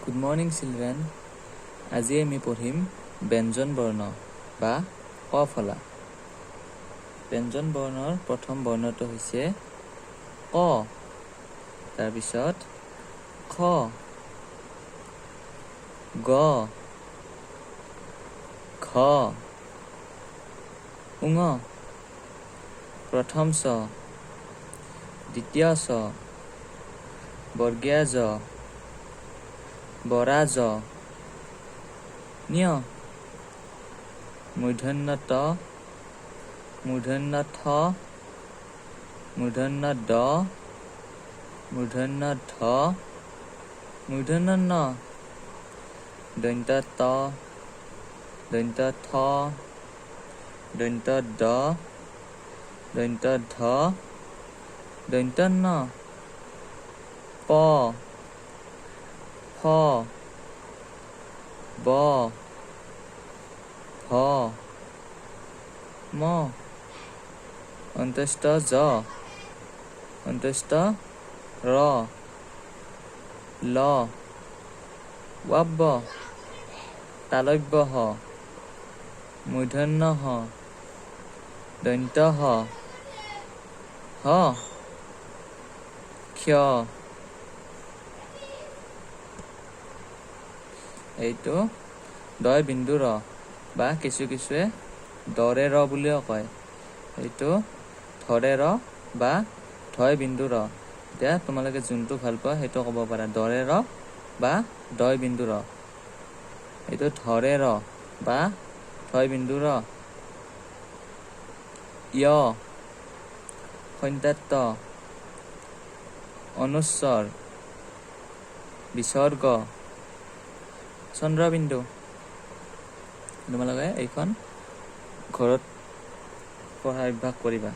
Good morning children. আজি আমি পঢ়িম ব্যঞ্জন বৰ্ণ বা ক ফলা। ব্যঞ্জন বৰ্ণৰ প্ৰথম বৰ্ণটো হৈছে ক, তাৰপিছত খ, গ, ঘ, ঙ, প্ৰথম চ, দ্বিতীয় চ, বৰ্গীয়া জ, বৰা জ, ঞ, মূৰ্ধন্য ত, মূৰ্ধন্য থ, মূৰ্ধন্য দ, মূৰ্ধন্য ধ, মূৰ্ধন্য ণ, দন্ত্য ত, দন্ত্য থ, দন্ত্য দ, দন্ত্য ধ, দন্ত্য ন, প, ফ, ব, ভ, ম, অন্ত্যেষ্ঠ জ, অন্ত্যেষ্ঠ ৰ, ল, ৱ, তালব্য হ, মূৰ্ধন্য হ, দন্ত্য হ, হ, ক্ষ, এইটো দয় বিন্দু ৰ বা কিছুৱে দৰে ৰ বুলিও কয়। এইটো ধৰে ৰ বা ধয় বিন্দু ৰ। এতিয়া তোমালোকে যোনটো ভাল পোৱা সেইটো ক'ব পাৰা, দৰে ৰ বা দয় বিন্দু ৰ। এইটো ধৰে ৰ বা ধয় বিন্দু ৰ। য়, সন্ধ্যাত্ত, অনুস্বৰ, বিসৰ্গ, চন্দ্ৰবিন্দু। তোমালোকে এইখন ঘৰত পঢ়া অভ্যাস কৰিবা।